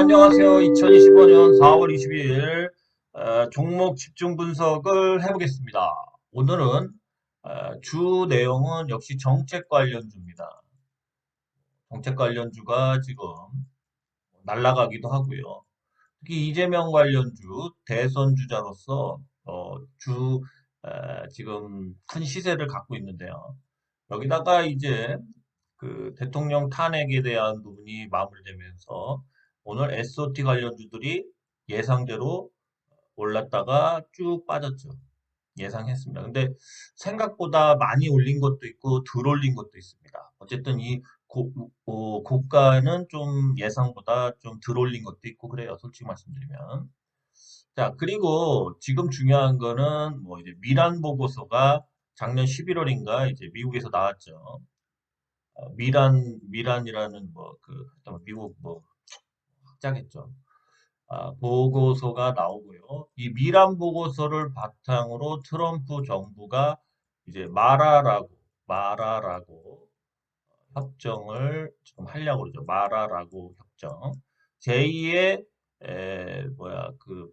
안녕하세요. 2025년 4월 22일 종목 집중 분석을 해보겠습니다. 오늘은 주 내용은 역시 정책 관련주입니다. 정책 관련주가 지금 날아가기도 하고요. 특히 이재명 관련주 대선 주자로서 지금 큰 시세를 갖고 있는데요. 여기다가 이제 그 대통령 탄핵에 대한 부분이 마무리되면서 오늘 SOT 관련주들이 예상대로 올랐다가 쭉 빠졌죠. 예상했습니다. 근데 생각보다 많이 올린 것도 있고 덜 올린 것도 있습니다. 어쨌든 이 고가는 좀 예상보다 좀 덜 올린 것도 있고 그래요. 솔직히 말씀드리면. 자, 그리고 지금 중요한 거는 뭐 이제 미란 보고서가 작년 11월인가 이제 미국에서 나왔죠. 미란이라는 뭐 그 미국 뭐 학자겠죠. 보고서가 나오고요. 이 미란 보고서를 바탕으로 트럼프 정부가 이제 마라라고 협정을 지금 하려고 그러죠. 마라라고 협정. 제2의 뭐야 그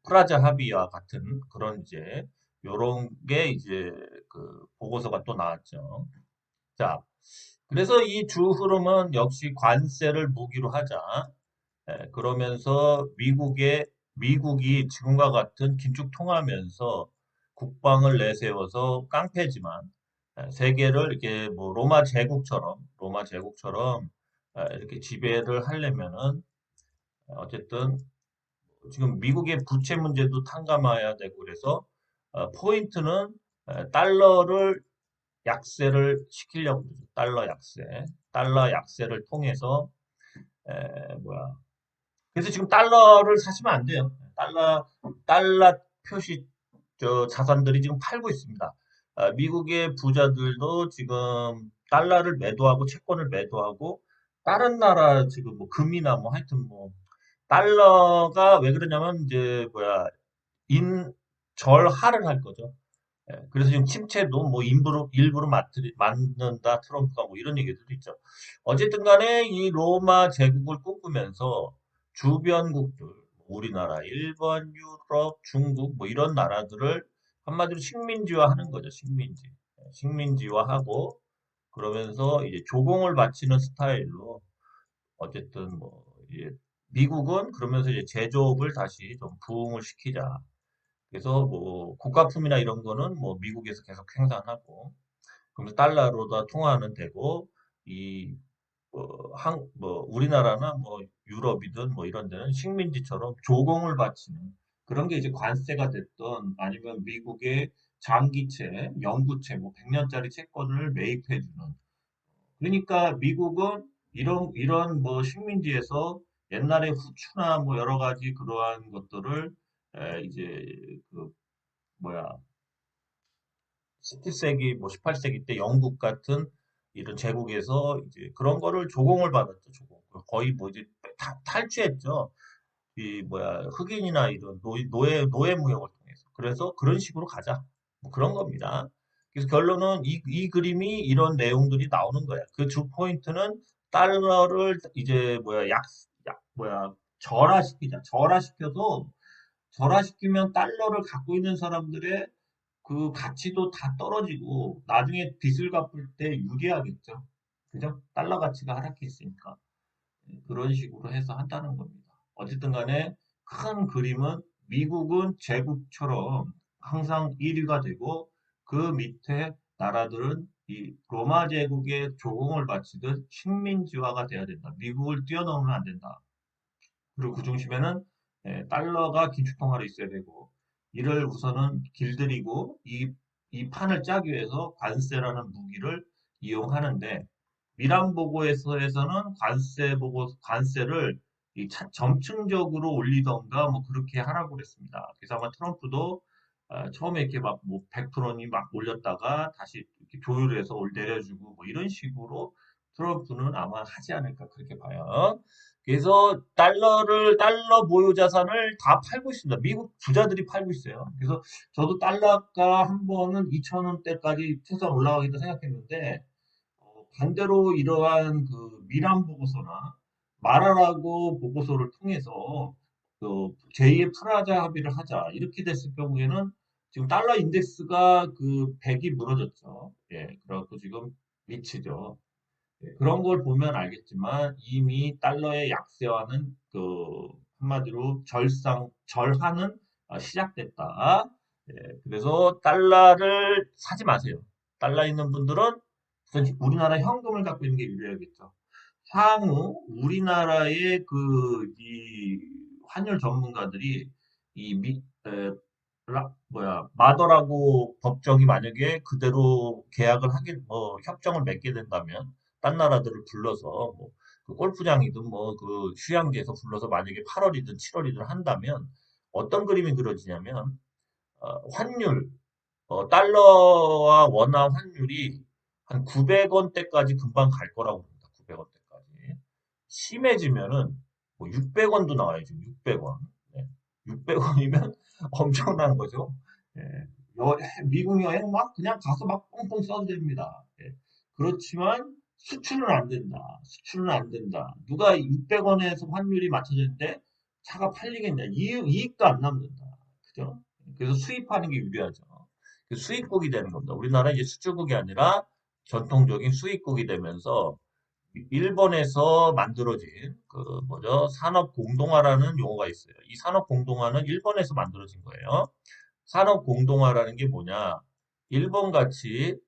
프라자 합의와 같은 그런 이제 요런 게 이제 그 보고서가 또 나왔죠. 자, 그래서 이 주 흐름은 역시 관세를 무기로 하자. 그러면서 미국이 지금과 같은 긴축 통하면서 국방을 내세워서 깡패지만 세계를 이렇게 뭐 로마 제국처럼 이렇게 지배를 하려면은 어쨌든 지금 미국의 부채 문제도 탕감해야 되고 그래서 포인트는 달러를 약세를 시키려고 그러죠. 달러 약세를 통해서 뭐야 그래서 지금 달러를 사시면 안 돼요. 달러 표시 자산들이 지금 팔고 있습니다. 미국의 부자들도 지금 달러를 매도하고 채권을 매도하고 다른 나라 지금 뭐 금이나 뭐 하여튼 뭐 달러가 왜 그러냐면 이제 뭐야 인 절하를 할 거죠. 그래서 지금 침체도 뭐 일부러 맞는다 트럼프가 뭐 이런 얘기들도 있죠. 어쨌든 간에 이 로마 제국을 꿈꾸면서 주변국들, 우리나라, 일본, 유럽, 중국 뭐 이런 나라들을 한마디로 식민지화 하는 거죠. 식민지화하고 그러면서 이제 조공을 바치는 스타일로 어쨌든 뭐 이제 미국은 그러면서 이제 제조업을 다시 좀 부흥을 시키자. 그래서 뭐 국가품이나 이런 거는 뭐 미국에서 계속 생산하고 그러면서 달러로 다 통화는 되고 이 우리나라나 뭐 유럽이든 뭐 이런 데는 식민지처럼 조공을 바치는 그런 게 이제 관세가 됐던 아니면 미국의 장기채, 영구채, 뭐 100년짜리 채권을 매입해주는 그러니까 미국은 이런 뭐 식민지에서 옛날에 후추나 뭐 여러 가지 그러한 것들을 이제 그 뭐야 17세기 뭐 18세기 때 영국 같은 이런 제국에서 이제 그런 거를 조공을 받았죠. 조공. 거의 뭐 이제 탈취했죠. 이 뭐야 흑인이나 이런 노예 무역을 통해서. 그래서 그런 식으로 가자. 뭐 그런 겁니다. 그래서 결론은 이 그림이 이런 내용들이 나오는 거야. 그 주 포인트는 달러를 이제 뭐야 절하시키자. 절하시키면 달러를 갖고 있는 사람들의 그 가치도 다 떨어지고 나중에 빚을 갚을 때 유리하겠죠. 그죠? 달러 가치가 하락했으니까. 그런 식으로 해서 한다는 겁니다. 어쨌든 간에 큰 그림은 미국은 제국처럼 항상 1위가 되고 그 밑에 나라들은 이 로마 제국의 조공을 바치듯 식민지화가 돼야 된다. 미국을 뛰어넘으면 안 된다. 그리고 그 중심에는 달러가 긴축통화로 있어야 되고 이를 우선은 길들이고 이 판을 짜기 위해서 관세라는 무기를 이용하는데 미란 보고서에서는 관세를 점층적으로 올리던가 뭐 그렇게 하라고 그랬습니다. 그래서 아마 트럼프도 처음에 이렇게 막 뭐 100%니 막 올렸다가 다시 이렇게 조율해서 내려주고 뭐 이런 식으로 트럼프는 아마 하지 않을까 그렇게 봐요. 그래서 달러 보유 자산을 다 팔고 있습니다. 미국 부자들이 팔고 있어요. 그래서 저도 달러가 한 번은 2,000원대까지 최소한 올라가겠다 생각했는데 반대로 이러한 그 미란 보고서나 말하라고 보고서를 통해서 그 제2의 프라자 합의를 하자 이렇게 됐을 경우에는 지금 달러 인덱스가 그 100이 무너졌죠. 예, 그래갖고 지금 미치죠. 예, 그런 걸 보면 알겠지만 이미 달러의 약세화는 그 한마디로 절하는 시작됐다. 예, 그래서 달러를 사지 마세요. 달러 있는 분들은 우선 우리나라 현금을 갖고 있는 게 유리하겠죠. 향후 우리나라의 이 환율 전문가들이 이 마더라고 법정이 만약에 그대로 계약을 협정을 맺게 된다면 딴 나라들을 불러서 그 골프장이든 그 휴양지에서 불러서 만약에 8월이든 7월이든 한다면 어떤 그림이 그려지냐면 환율 달러와 원화 환율이 한 900원대까지 금방 갈 거라고 봅니다. 900원대까지. 심해지면은 뭐 600원도 나와요. 지금 600원. 600원이면 엄청난 거죠. 예. 미국 여행 막 그냥 가서 막 뻥뻥 써도 됩니다. 예. 그렇지만 수출은 안 된다. 수출은 안 된다. 누가 600원에서 환율이 맞춰졌는데 차가 팔리겠냐. 이익도 안 남는다. 그죠? 그래서 수입하는 게 유리하죠. 수입국이 되는 겁니다. 우리나라 이제 수출국이 아니라 전통적인 수입국이 되면서 일본에서 만들어진 그 뭐죠? 산업 공동화라는 용어가 있어요. 이 산업 공동화는 일본에서 만들어진 거예요. 산업 공동화라는 게 뭐냐? 일본 같이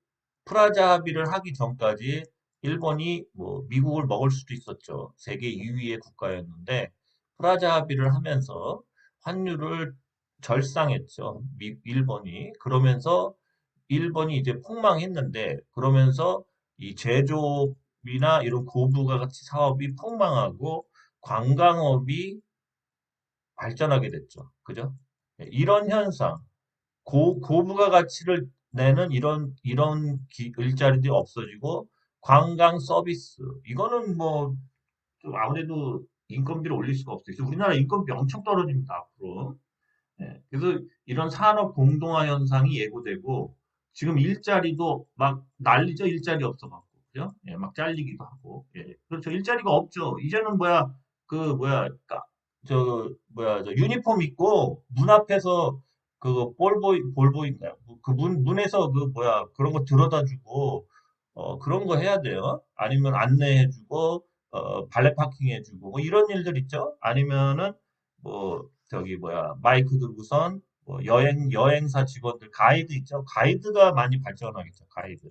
프라자 합의를 하기 전까지 일본이 뭐 미국을 먹을 수도 있었죠. 세계 2위의 국가였는데 프라자 합의를 하면서 환율을 절상했죠. 일본이. 그러면서 일본이 이제 폭망했는데 그러면서 이 제조업이나 이런 고부가 가치 사업이 폭망하고 관광업이 발전하게 됐죠. 그죠? 이런 현상, 고부가 가치를 내는 일자리들이 없어지고 관광 서비스 이거는 뭐 좀 아무래도 인건비를 올릴 수가 없어요. 그래서 우리나라 인건비 엄청 떨어집니다 앞으로. 예, 그래서 이런 산업 공동화 현상이 예고되고 지금 일자리도 막 난리죠. 일자리 없어갖고 그죠? 예, 막 잘리기도 하고 예, 그렇죠. 일자리가 없죠. 이제는 저 유니폼 입고 문 앞에서 그 볼보인가요? 그 문에서 그런 거 들어다주고 그런 거 해야 돼요. 아니면 안내해주고 발레 파킹 해주고 뭐 이런 일들 있죠. 아니면은 마이크 들고선 여행사 직원들 가이드 있죠. 가이드가 많이 발전하겠죠. 가이드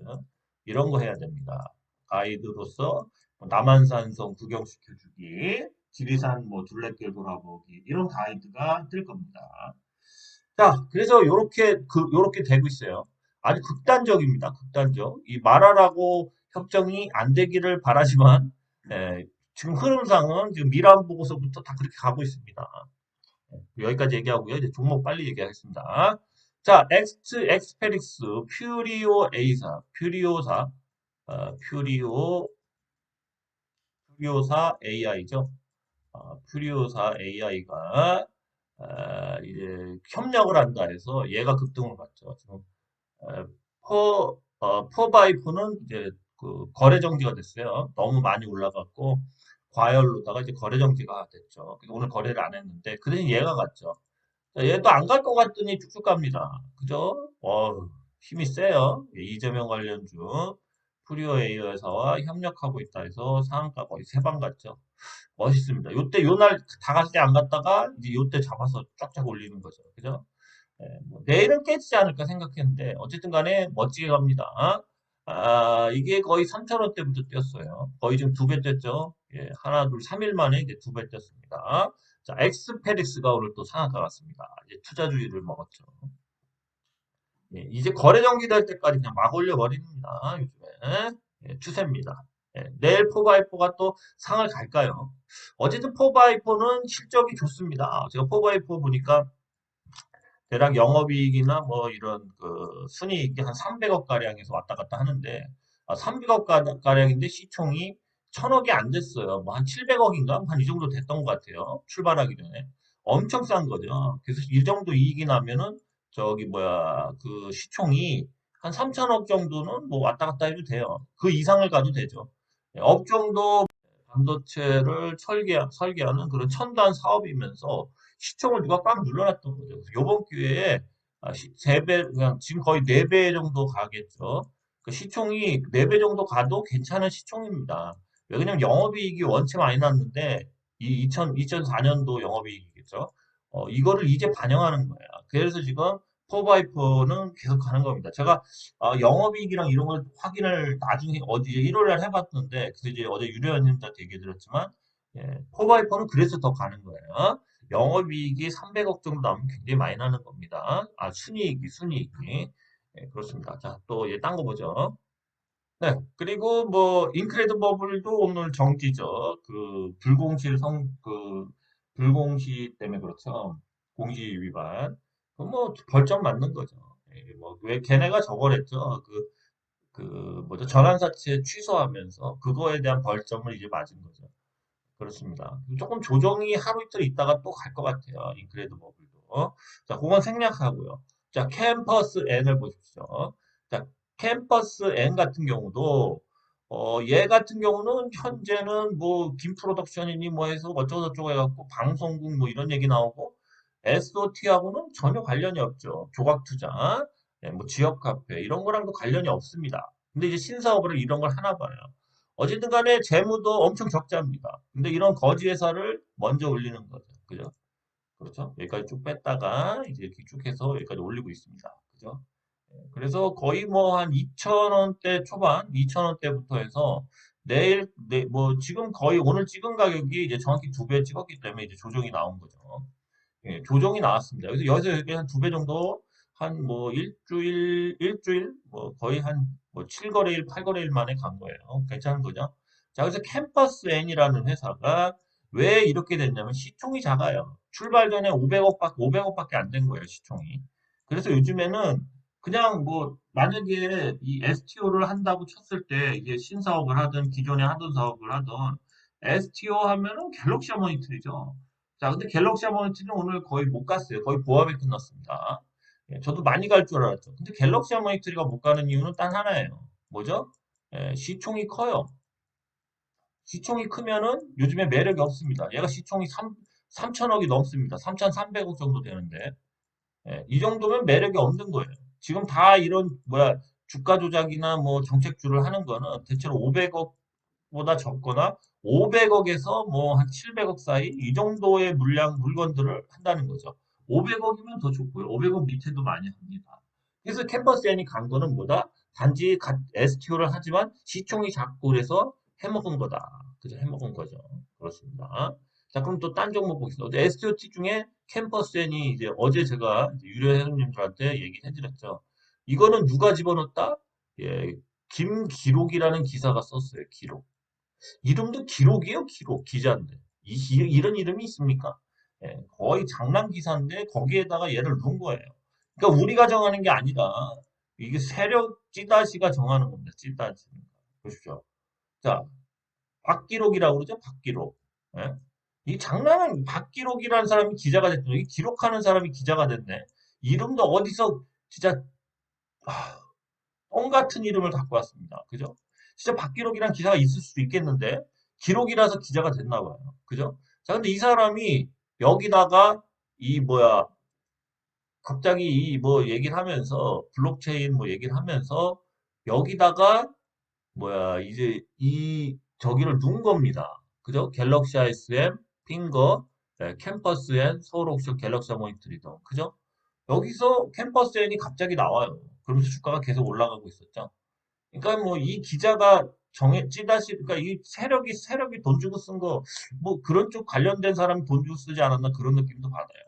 이런 거 해야 됩니다. 가이드로서 남한산성 구경시켜주기, 지리산 둘레길 돌아보기 이런 가이드가 뜰 겁니다. 자, 그래서 요렇게 되고 있어요. 아주 극단적입니다. 극단적. 이 말하라고 협정이 안 되기를 바라지만 지금 흐름상은 지금 미란 보고서부터 다 그렇게 가고 있습니다. 여기까지 얘기하고요. 이제 종목 빨리 얘기하겠습니다. 자, 엑스페릭스, 퓨리오사 AI죠. 퓨리오사 AI가 이제 협력을 한다 해서 얘가 급등을 갔죠. 지금 포바이프는 이제 그 거래 정지가 됐어요. 너무 많이 올라갔고 과열로다가 이제 거래 정지가 됐죠. 그래서 오늘 거래를 안 했는데 그 대신 얘가 갔죠. 얘도 안 갈 것 같더니 쭉쭉 갑니다. 그죠? 힘이 세요. 이재명 관련주 프리오 A회사와 협력하고 있다 해서 상한가 거의 3방 갔죠. 멋있습니다. 요때 요날 다 갔을 때 안 갔다가 이제 요때 잡아서 쫙쫙 올리는 거죠. 그죠? 내일은 깨지지 않을까 생각했는데 어쨌든 간에 멋지게 갑니다. 이게 거의 3,000원대부터 뛰었어요. 거의 지금 2배 뛰었죠. 예, 하나, 둘, 3일 만에 이제 2배 뛰었습니다. 자, 엑스페릭스가 오늘 또 상한가 갔습니다. 이제 투자주의를 먹었죠. 예, 이제 거래 정지될 때까지 그냥 막 올려버립니다. 요즘에. 예, 추세입니다. 예, 내일 포바이포가 또 상을 갈까요? 어쨌든 포바이포는 실적이 좋습니다. 제가 포바이포 보니까 대략 영업이익이나 뭐 이런 그 순이익이 한 300억 가량에서 왔다 갔다 하는데 300억 가량인데 시총이 1000억이 안 됐어요. 뭐 한 700억인가? 한 이 정도 됐던 것 같아요. 출발하기 전에. 엄청 싼 거죠. 그래서 이 정도 이익이 나면은 그 시총이 한 3천억 정도는 뭐 왔다 갔다 해도 돼요. 그 이상을 가도 되죠. 업종도 반도체를 설계하는 그런 첨단 사업이면서 시총을 누가 꽉 눌러놨던 거죠. 그래서 이번 기회에 세 배, 그냥 지금 거의 4배 정도 가겠죠. 그 시총이 4배 정도 가도 괜찮은 시총입니다. 왜냐면 영업이익이 원체 많이 났는데, 이 2004년도 영업이익이겠죠. 이거를 이제 반영하는 거예요. 그래서 지금 4x4는 계속 가는 겁니다. 제가 영업이익이랑 이런 걸 확인을 나중에 어디 1월 날 해봤는데, 그래서 이제 어제 유료연님한테 얘기 드렸지만, 예, 4x4는 그래서 더 가는 거예요. 영업이익이 300억 정도 나오면 굉장히 많이 나는 겁니다. 순이익이. 예, 그렇습니다. 자, 또, 딴 거 보죠. 네, 그리고 뭐, 인크레드버블도 오늘 정지죠. 불공시 때문에 그렇죠. 공시 위반. 뭐, 벌점 맞는 거죠. 예, 뭐, 왜 걔네가 저걸 했죠. 뭐죠? 전환사채 취소하면서 그거에 대한 벌점을 이제 맞은 거죠. 그렇습니다. 조금 조정이 하루 이틀 있다가 또 갈 것 같아요. 인크레드버블도. 자, 그건 생략하고요. 자, 캠퍼스 N을 보십시오. 자, 캠퍼스 N 같은 경우도 얘 같은 경우는 현재는 뭐 김프로덕션이니 뭐 해서 어쩌고저쩌고 해갖고 방송국 뭐 이런 얘기 나오고 SOT하고는 전혀 관련이 없죠. 조각 투자, 뭐 지역 카페 이런 거랑도 관련이 없습니다. 근데 이제 신사업을 이런 걸 하나 봐요. 어쨌든 간에 재무도 엄청 적자입니다. 근데 이런 거지 회사를 먼저 올리는 거죠. 그죠? 그렇죠? 여기까지 쭉 뺐다가 이제 이렇게 쭉 해서 여기까지 올리고 있습니다. 그죠? 그래서 거의 뭐 한 2,000원대 초반, 2,000원대부터 해서 뭐 지금 거의 오늘 찍은 가격이 이제 정확히 2배 찍었기 때문에 이제 조정이 나온 거죠. 예, 조정이 나왔습니다. 그래서 여기서 여기 한 2배 정도, 한 뭐 일주일, 뭐 거의 한 뭐 7거래일, 8거래일 만에 간 거예요. 괜찮은 거죠? 자, 그래서 캠퍼스 N이라는 회사가 왜 이렇게 됐냐면 시총이 작아요. 출발 전에 500억밖에 안 된 거예요, 시총이. 그래서 요즘에는 그냥 뭐 만약에 이 STO를 한다고 쳤을 때 이게 신사업을 하든 기존에 하던 사업을 하든 STO 하면은 갤럭시 모니터이죠. 자, 근데 갤럭시 모니터는 오늘 거의 못 갔어요. 거의 보합이 끝났습니다. 예, 저도 많이 갈 줄 알았죠. 근데 갤럭시 모니터가 못 가는 이유는 단 하나예요. 뭐죠? 예, 시총이 커요. 시총이 크면은 요즘에 매력이 없습니다. 얘가 시총이 3천억이 넘습니다. 3,300억 정도 되는데. 예, 이 정도면 매력이 없는 거예요. 지금 다 이런 주가 조작이나 뭐 정책주를 하는 거는 대체로 500억보다 적거나 500억에서 뭐 한 700억 사이 이 정도의 물건들을 한다는 거죠. 500억이면 더 좋고요. 500억 밑에도 많이 합니다. 그래서 캠퍼스 N이 간 거는 뭐다? 단지 STO를 하지만 시총이 작고 그래서 해먹은 거다. 그죠? 해먹은 거죠. 그렇습니다. 자, 그럼 또 딴 종목 보겠습니다. STOT 중에 캠퍼스 N이 이제 어제 제가 유료 회원님들한테 얘기를 해드렸죠. 이거는 누가 집어넣었다? 예, 김기록이라는 기사가 썼어요. 기록. 이름도 기록이에요. 기록. 기자인데. 이런 이름이 있습니까? 예, 거의 장난 기사인데 거기에다가 얘를 넣은 거예요. 그러니까 우리가 정하는 게 아니라 이게 세력 찌다시가 정하는 겁니다. 찌다시. 보십시오. 자, 박기록이라고 그러죠? 박기록. 예? 이 장난은 박기록이라는 사람이 기자가 됐더니 이 기록하는 사람이 기자가 됐네. 이름도 어디서 진짜 똥 같은 이름을 갖고 왔습니다. 그죠? 진짜 박기록이란 기사가 있을 수도 있겠는데 기록이라서 기자가 됐나 봐요. 그죠? 자, 근데 이 사람이 여기다가 갑자기 이 뭐 얘기를 하면서 블록체인 뭐 얘기를 하면서 여기다가 이제 저기를 넣은 겁니다. 그죠? 갤럭시 ISM, 핑거, 캠퍼스 앤, 서울 옥션 갤럭시 모니터리더. 그죠? 여기서 캠퍼스 앤이 갑자기 나와요. 그러면서 주가가 계속 올라가고 있었죠. 그러니까 뭐 이 기자가 찌다시, 그러니까 이 세력이 돈 주고 쓴 거, 뭐 그런 쪽 관련된 사람이 돈 주고 쓰지 않았나 그런 느낌도 받아요.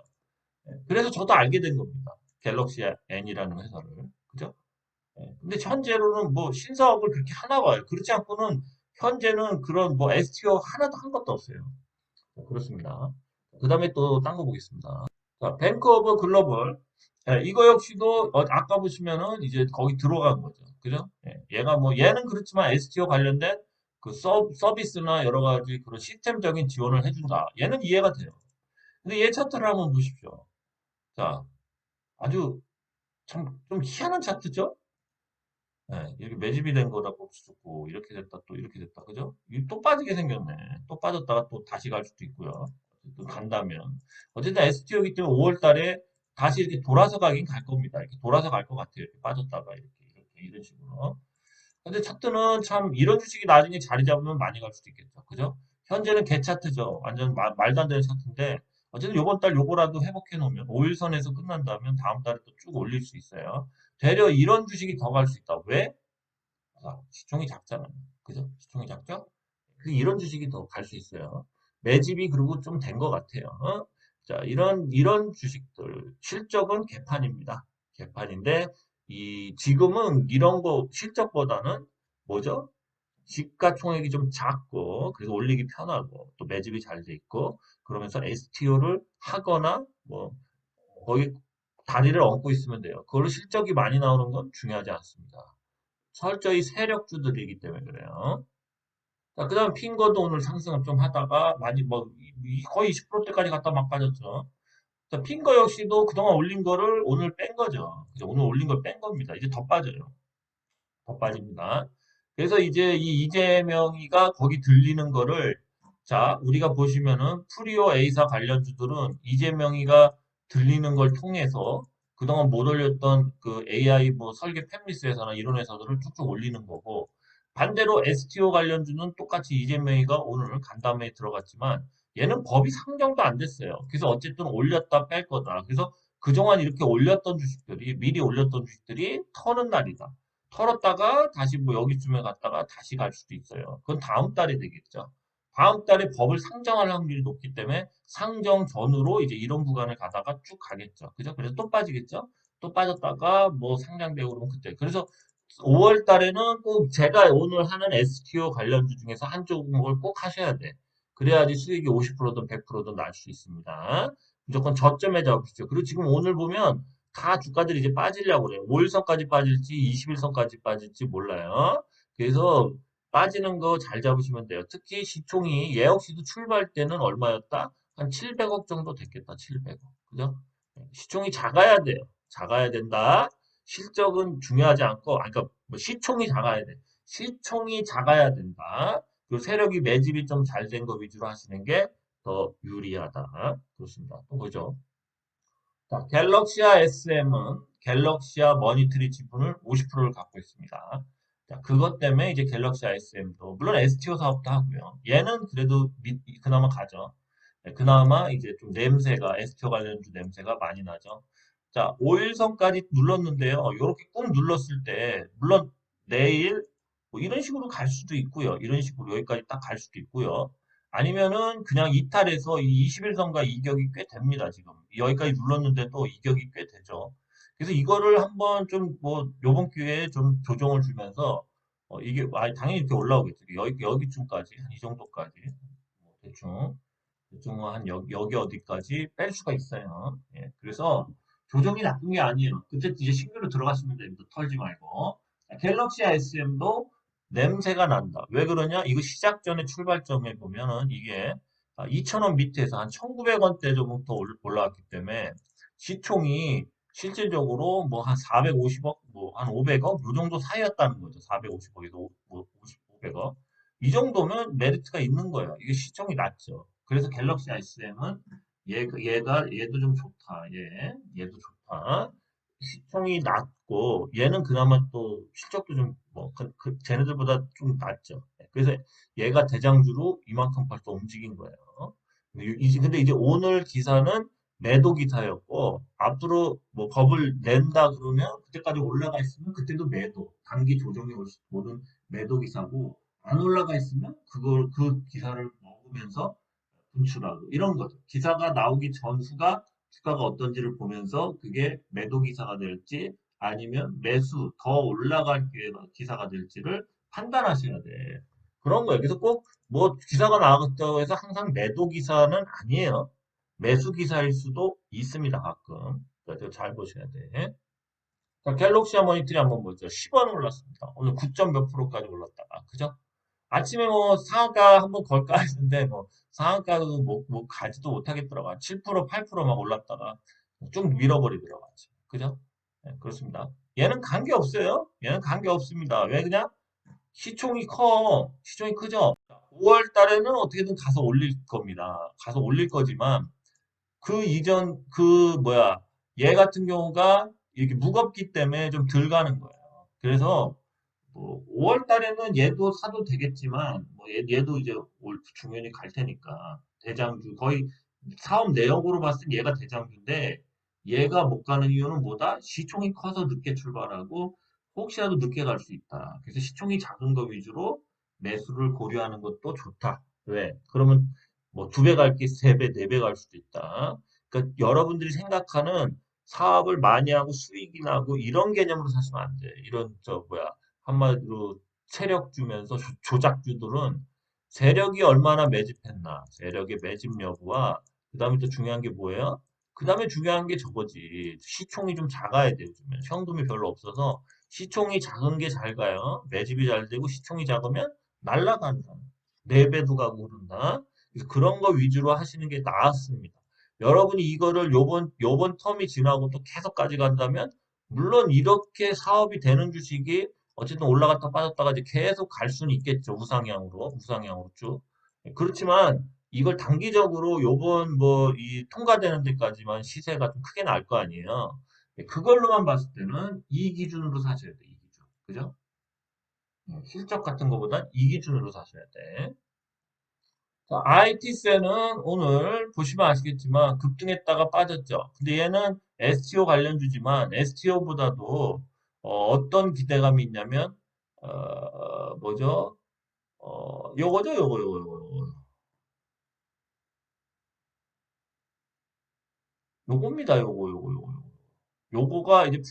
그래서 저도 알게 된 겁니다. 갤럭시 N이라는 회사를. 그죠? 근데 현재로는 뭐 신사업을 그렇게 하나 봐요. 그렇지 않고는 현재는 그런 뭐 STO 하나도 한 것도 없어요. 그렇습니다. 그 다음에 또 딴 거 보겠습니다. 자, 뱅크 오브 글로벌. 이거 역시도 아까 보시면은 이제 거기 들어간 거죠. 그죠? 얘가 뭐 얘는 그렇지만 STO 관련된 그 서비스나 여러 가지 그런 시스템적인 지원을 해준다. 얘는 이해가 돼요. 근데 얘 차트를 한번 보십시오. 자, 아주 참 좀 희한한 차트죠? 예, 이렇게 매집이 된 거다 볼 수도 있고, 이렇게 됐다, 또 이렇게 됐다. 그죠? 이또 빠지게 생겼네. 또 빠졌다가 또 다시 갈 수도 있고요. 어쨌든 간다면. 어쨌든 STO이기 때문에 5월 달에 다시 이렇게 돌아서 가긴 갈 겁니다. 이렇게 돌아서 갈 것 같아요. 이렇게 빠졌다가 이런 식으로. 근데 차트는 참 이런 주식이 나중에 자리 잡으면 많이 갈 수도 있겠죠. 그죠? 현재는 개차트죠. 완전 말도 안 되는 차트인데 어쨌든 요번 달 요거라도 회복해 놓으면 5일선에서 끝난다면 다음 달에 또 쭉 올릴 수 있어요. 되려 이런 주식이 더 갈 수 있다. 왜? 시총이 작잖아요. 그죠? 시총이 작죠? 그 이런 주식이 더 갈 수 있어요. 매집이 그리고 좀 된 것 같아요. 자, 이런 주식들 실적은 개판입니다. 개판인데 지금은 이런 거 실적보다는 뭐죠? 시가총액이 좀 작고 그래서 올리기 편하고 또 매집이 잘 돼 있고 그러면서 STO를 하거나 뭐 거의 다리를 얹고 있으면 돼요. 그걸로 실적이 많이 나오는 건 중요하지 않습니다. 철저히 세력주들이기 때문에 그래요. 자, 그 다음 핑거도 오늘 상승을 좀 하다가 많이 뭐 거의 20%대까지 갔다 막 빠졌죠. 자, 핑거 역시도 그동안 올린 거를 오늘 뺀 거죠. 그죠? 오늘 올린 걸 뺀 겁니다. 이제 더 빠져요. 더 빠집니다. 그래서 이제 이 이재명이가 거기 들리는 거를 자, 우리가 보시면은 프리오 A사 관련주들은 이재명이가 들리는 걸 통해서 그동안 못 올렸던 그 AI 뭐 설계 팹리스 회사나 이런 회사들을 쭉쭉 올리는 거고 반대로 STO 관련주는 똑같이 이재명이가 오늘 간담회에 들어갔지만 얘는 법이 상정도 안 됐어요. 그래서 어쨌든 올렸다 뺄 거다. 그래서 그동안 이렇게 올렸던 주식들이 미리 올렸던 주식들이 터는 날이다. 털었다가 다시 뭐 여기쯤에 갔다가 다시 갈 수도 있어요. 그건 다음 달에 되겠죠. 다음 달에 법을 상정할 확률이 높기 때문에 상정 전으로 이제 이런 구간을 가다가 쭉 가겠죠. 그죠? 그래서 또 빠지겠죠? 또 빠졌다가 뭐 상장되고 그러면 그때. 그래서 5월 달에는 꼭 제가 오늘 하는 STO 관련주 중에서 한 종목을 꼭 하셔야 돼. 그래야지 수익이 50%든 100%든 날 수 있습니다. 무조건 저점에 잡으시죠. 그리고 지금 오늘 보면 다 주가들이 이제 빠지려고 그래요. 5일선까지 빠질지 21선까지 빠질지 몰라요. 그래서 빠지는 거 잘 잡으시면 돼요. 특히 시총이 얘 역시도 출발 때는 얼마였다? 한 700억 정도 됐겠다. 700억. 그죠? 시총이 작아야 돼요. 작아야 된다. 실적은 중요하지 않고, 그러니까 뭐 시총이 작아야 돼. 시총이 작아야 된다. 그리고 세력이 매집이 좀 잘 된 거 위주로 하시는 게 더 유리하다. 그렇습니다. 또 보죠. 자, 갤럭시아 SM은 갤럭시아 머니터리 지분을 50%를 갖고 있습니다. 자, 그것 때문에 이제 갤럭시아 SM도 물론 STO 사업도 하고요. 얘는 그래도 그나마 가죠. 네, 그나마 이제 좀 냄새가 STO 관련주 냄새가 많이 나죠. 자, 5일선까지 눌렀는데요. 이렇게 꾹 눌렀을 때 물론 내일 뭐 이런 식으로 갈 수도 있고요. 이런 식으로 여기까지 딱 갈 수도 있고요. 아니면은 그냥 이탈해서 이 21선과 이격이 꽤 됩니다, 지금. 여기까지 눌렀는데도 이격이 꽤 되죠. 그래서 이거를 한번 좀 뭐 요번 기회에 좀 조정을 주면서 이게 당연히 이렇게 올라오겠죠. 여기쯤까지 한 이 정도까지 뭐 대충 뭐한 여기 어디까지 뺄 수가 있어요. 예, 그래서 조정이 나쁜 게 아니에요. 그때 이제 신규로 들어가시면 됩니다. 털지 말고. 자, 갤럭시 SM도 냄새가 난다. 왜 그러냐? 이거 시작 전에 출발점에 보면은 이게 2,000원 밑에서 한 1,900원대 정도 올라왔기 때문에 시총이 실질적으로 뭐 한 450억, 뭐 한 500억 요 정도 사이였다는 거죠. 450억에서 500억. 이 정도면 메리트가 있는 거예요. 이게 시총이 낮죠. 그래서 갤럭시 SM은 얘도 좀 좋다. 얘도 좋다. 시총이 낮고 얘는 그나마 또 실적도 좀 뭐 쟤네들보다 좀 낮죠. 그래서 얘가 대장주로 이만큼 벌써 움직인 거예요. 근데 이제 오늘 기사는 매도 기사였고 앞으로 뭐 법을 낸다 그러면 그때까지 올라가 있으면 그때도 매도 단기 조정이 올 수 오는 매도 기사고 안 올라가 있으면 그 기사를 먹으면서 분출하고 이런 거죠. 기사가 나오기 전후가 주가가 어떤지를 보면서 그게 매도 기사가 될지 아니면 매수 더 올라갈 기사가 될지를 판단하셔야 돼. 그런 거예요. 그래서 꼭 뭐 기사가 나왔다고 해서 항상 매도 기사는 아니에요. 매수 기사일 수도 있습니다. 가끔. 그래서 잘 보셔야 돼. 자, 갤럭시아 모니터리 한번 보죠. 10원 올랐습니다. 오늘 9점 몇 프로까지 올랐다가. 그죠? 아침에 뭐 상한가 한번 걸까 했는데 뭐 상한가도 뭐 가지도 못하겠더라고요. 7%, 8%막 올랐다가 쭉 밀어버리더라고요. 그죠? 네, 그렇습니다. 얘는 관계 없어요. 얘는 관계 없습니다. 왜 그냥 시총이 커. 시총이 크죠? 5월 달에는 어떻게든 가서 올릴 겁니다. 가서 올릴 거지만 그 이전 그 뭐야 얘 같은 경우가 이렇게 무겁기 때문에 좀 덜 가는 거예요. 그래서 뭐 5월 달에는 얘도 사도 되겠지만 뭐 얘도 이제 올 중연이 갈 테니까 대장주 거의 사업 내역으로 봤을 때 얘가 대장주인데 얘가 못 가는 이유는 뭐다? 시총이 커서 늦게 출발하고 혹시라도 늦게 갈 수 있다. 그래서 시총이 작은 거 위주로 매수를 고려하는 것도 좋다. 왜? 그러면 뭐 두 배 갈 게 세 배, 네 배 갈 수도 있다. 그러니까 여러분들이 생각하는 사업을 많이 하고 수익이 나고 이런 개념으로 사시면 안 돼. 이런 저 뭐야 한마디로 세력 주면서 조작주들은 세력이 얼마나 매집했나, 세력의 매집 여부와 그 다음에 또 중요한 게 뭐예요? 그 다음에 중요한 게 저거지. 시총이 좀 작아야 돼요. 요즘에 현금이 별로 없어서 시총이 작은 게 잘 가요. 매집이 잘 되고 시총이 작으면 날라간다. 네 배도 가고 그런다. 그래서 그런 거 위주로 하시는 게 나았습니다. 여러분이 이거를 요번 텀이 지나고 또 계속 가져간다면 물론 이렇게 사업이 되는 주식이 어쨌든 올라갔다 빠졌다가 이제 계속 갈 수는 있겠죠. 우상향으로 쭉. 그렇지만 이걸 단기적으로 요번 뭐 이 통과되는 데까지만 시세가 좀 크게 날 거 아니에요. 그걸로만 봤을 때는 이 기준으로 사셔야 돼. 이 기준. 그죠? 실적 같은 거보단 이 기준으로 사셔야 돼. 자, IT세는 오늘 보시면 아시겠지만 급등했다가 빠졌죠. 근데 얘는 STO 관련주지만 STO보다도 떤 기대감이 있냐면 뭐죠? 요거죠, 요거. 요겁니다, 요거. 요거가 이제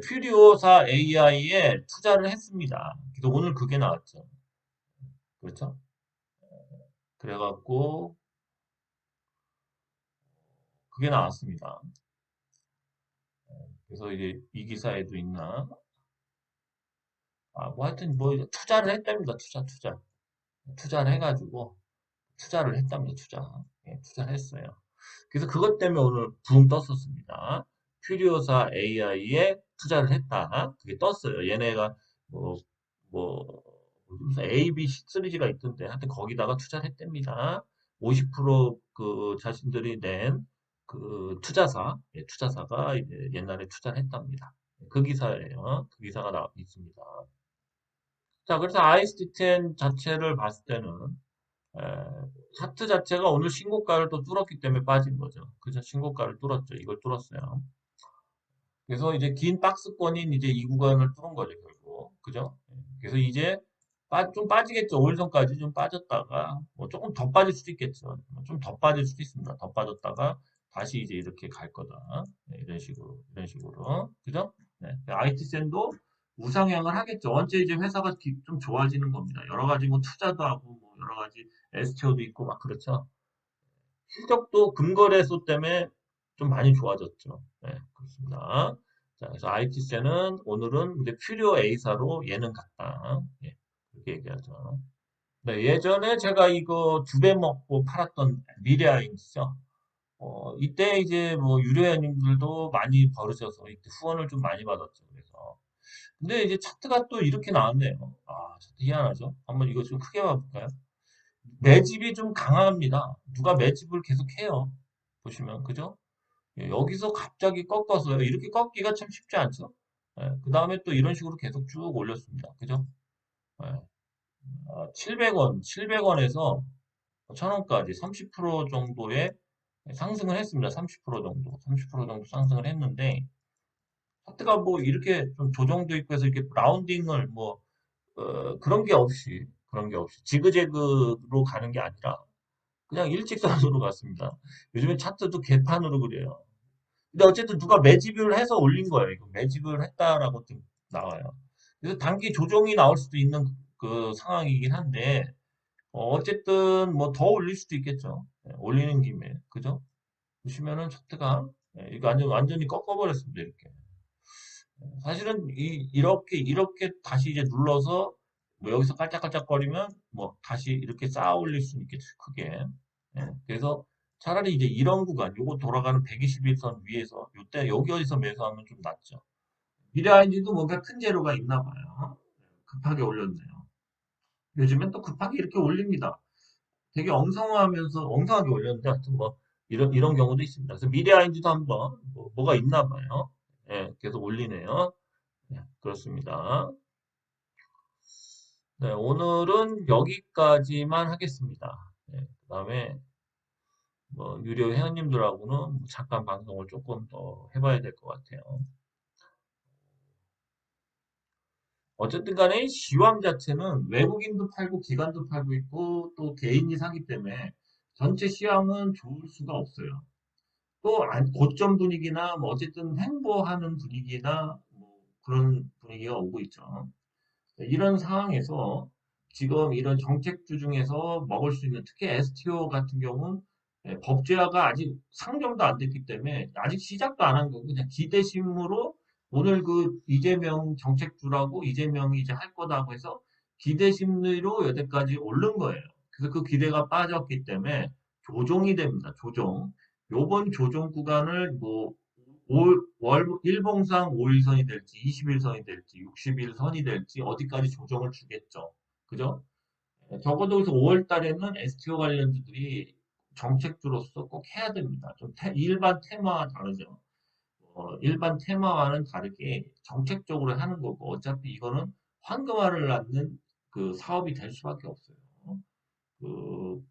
퓨리오사 AI에 투자를 했습니다. 그래서 오늘 그게 나왔죠. 그렇죠? 그래갖고 그게 나왔습니다. 그래서 이제 이 기사에도 있나? 뭐 하여튼 뭐 투자를 했답니다. 투자. 투자를 해가지고 투자를 했답니다. 투자. 예, 투자를 했어요. 그래서 그것 때문에 오늘 붕 떴었습니다. 퓨리오사 AI에 투자를 했다. 그게 떴어요. 얘네가 뭐, 뭐, 무슨 A, B, 시리즈가 있던데 하여튼 거기다가 투자를 했답니다. 50%그 자신들이 낸 그 투자사, 예, 투자사가 이제 옛날에 투자를 했답니다. 그 기사예요. 그 기사가 있습니다. 자, 그래서 ISD10 자체를 봤을 때는 에, 차트 자체가 오늘 신고가를 또 뚫었기 때문에 빠진 거죠. 그죠? 신고가를 뚫었죠. 이걸 뚫었어요. 그래서 이제 긴 박스권인 이제 이 구간을 뚫은 거죠, 결국. 그죠? 그래서 이제 좀 빠지겠죠. 5일선까지 좀 빠졌다가 뭐 조금 더 빠질 수도 있겠죠. 좀 더 빠질 수도 있습니다. 더 빠졌다가 다시 이제 이렇게 갈 거다. 네, 이런 식으로. 그죠? 네. IT센도 우상향을 하겠죠. 언제 이제 회사가 좀 좋아지는 겁니다. 여러 가지 뭐 투자도 하고 뭐 여러 가지 STO도 있고 막 그렇죠. 실적도 금거래소 때문에 좀 많이 좋아졌죠. 네, 그렇습니다. 자, 그래서 IT세는 오늘은 이제 퓨리오 A사로 예능 같다. 예, 그렇게 얘기하죠. 네, 예전에 제가 이거 두 배 먹고 팔았던 미래아임즈죠. 이때 이제 뭐 유료회원님들도 많이 벌으셔서 이때 후원을 좀 많이 받았죠. 그래서. 근데 이제 차트가 또 이렇게 나왔네요. 아, 차트 희한하죠. 한번 이거 좀 크게 봐볼까요? 매집이 좀 강합니다. 누가 매집을 계속 해요. 보시면, 그죠? 예, 여기서 갑자기 꺾어서요. 이렇게 꺾기가 참 쉽지 않죠? 그 다음에 또 이런 식으로 계속 쭉 올렸습니다. 그죠? 700원, 700원에서 1000원까지 30% 정도의 상승을 했습니다. 30% 정도 상승을 했는데, 차트가 뭐 이렇게 좀 조정도 있고 해서 이렇게 라운딩을 뭐, 그런 게 없이, 지그재그로 가는 게 아니라, 그냥 일직선으로 갔습니다. 요즘에 차트도 개판으로 그려요. 근데 어쨌든 누가 매집을 해서 올린 거예요. 이거 매집을 했다라고 좀 나와요. 그래서 단기 조정이 나올 수도 있는 그 상황이긴 한데, 어쨌든 뭐 더 올릴 수도 있겠죠. 예, 올리는 김에. 그죠? 보시면은 차트가, 이거 완전히 꺾어버렸습니다. 이렇게. 사실은 이렇게 다시 이제 눌러서 뭐 여기서 깔짝깔짝거리면 뭐 다시 이렇게 쌓아 올릴 수 있겠죠. 크게. 그래서 차라리 이제 이런 구간, 요거 돌아가는 121선 위에서 요때 여기 어디서 매수하면 좀 낫죠. 미래아이디도 뭔가 큰 재료가 있나 봐요. 급하게 올렸네요. 요즘엔 또 급하게 이렇게 올립니다. 되게 엉성하면서 엉성하게 올렸는데 하여튼 뭐 이런 경우도 있습니다. 그래서 미래아이디도 한번 뭐가 있나 봐요. 예, 계속 올리네요. 네, 그렇습니다. 네, 오늘은 여기까지만 하겠습니다. 네, 그다음에 뭐 유료 회원님들하고는 뭐 잠깐 방송을 조금 더 해봐야 될 것 같아요. 어쨌든 간에 시황 자체는 외국인도 팔고 기관도 팔고 있고 또 개인이 사기 때문에 전체 시황은 좋을 수가 없어요. 또 고점 분위기나 뭐 어쨌든 횡보하는 분위기나 뭐 그런 분위기가 오고 있죠. 이런 상황에서 지금 이런 정책주 중에서 먹을 수 있는 특히 STO 같은 경우는 법제화가 아직 상정도 안 됐기 때문에 아직 시작도 안 한 거고 그냥 기대심으로 오늘 그 이재명 정책주라고 이재명이 이제 할 거다고 해서 기대심리로 여태까지 오른 거예요. 그래서 그 기대가 빠졌기 때문에 조정이 됩니다. 조정. 요번 조정 구간을 뭐 일봉상 5일선이 될지 20일선이 될지 60일선이 될지 어디까지 조정을 주겠죠. 그죠? 적어도 그래서 5월 달에는 STO 관련주들이 정책주로서 꼭 해야 됩니다. 좀 일반 테마와 다르죠. 일반 테마와는 다르게 정책적으로 하는 거고 어차피 이거는 황금알을 낳는 그 사업이 될 수밖에 없어요. 그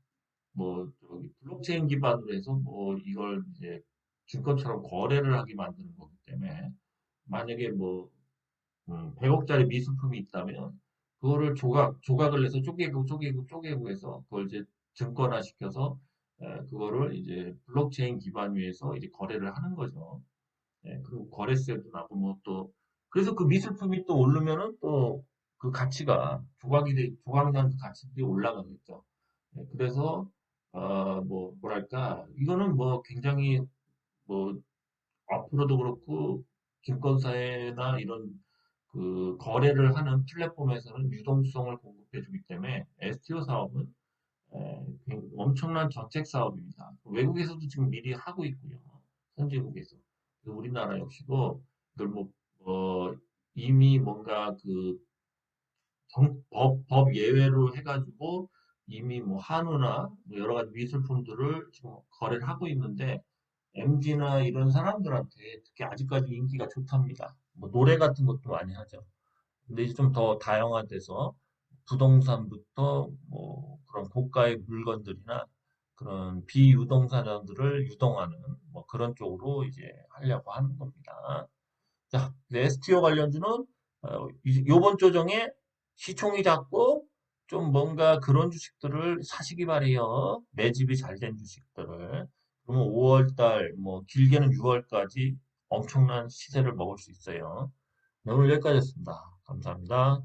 뭐 저기 블록체인 기반으로 해서 뭐 이걸 이제 증권처럼 거래를 하게 만드는 거기 때문에 만약에 뭐 100억짜리 미술품이 있다면 그거를 조각을 내서 쪼개고 해서 그걸 이제 증권화 시켜서 그거를 이제 블록체인 기반 위에서 이제 거래를 하는 거죠. 그리고 거래세도 나고 뭐 또 그래서 그 미술품이 또 오르면은 또 그 가치가 조각난 그 가치들이 올라가겠죠. 그래서 뭐 뭐랄까 이거는 뭐 굉장히 뭐 앞으로도 그렇고 증권사나 이런 그 거래를 하는 플랫폼에서는 유동성을 공급해 주기 때문에 STO 사업은 엄청난 정책 사업입니다. 외국에서도 지금 미리 하고 있고요. 선진국에서. 우리나라 역시도 이걸 이미 뭔가 그 법 예외로 해가지고 이미 뭐 한우나 뭐 여러 가지 미술품들을 지금 거래를 하고 있는데 MZ나 이런 사람들한테 특히 아직까지 인기가 좋답니다. 뭐 노래 같은 것도 많이 하죠. 근데 이제 좀 더 다양화돼서 부동산부터 뭐 그런 고가의 물건들이나 그런 비유동산들을 유동하는 뭐 그런 쪽으로 이제 하려고 하는 겁니다. 자, STO 관련주는 요번 조정에 시총이 작고 좀 뭔가 그런 주식들을 사시기 바래요. 매집이 잘 된 주식들을. 그러면 5월달, 뭐 길게는 6월까지 엄청난 시세를 먹을 수 있어요. 네, 오늘 여기까지였습니다. 감사합니다.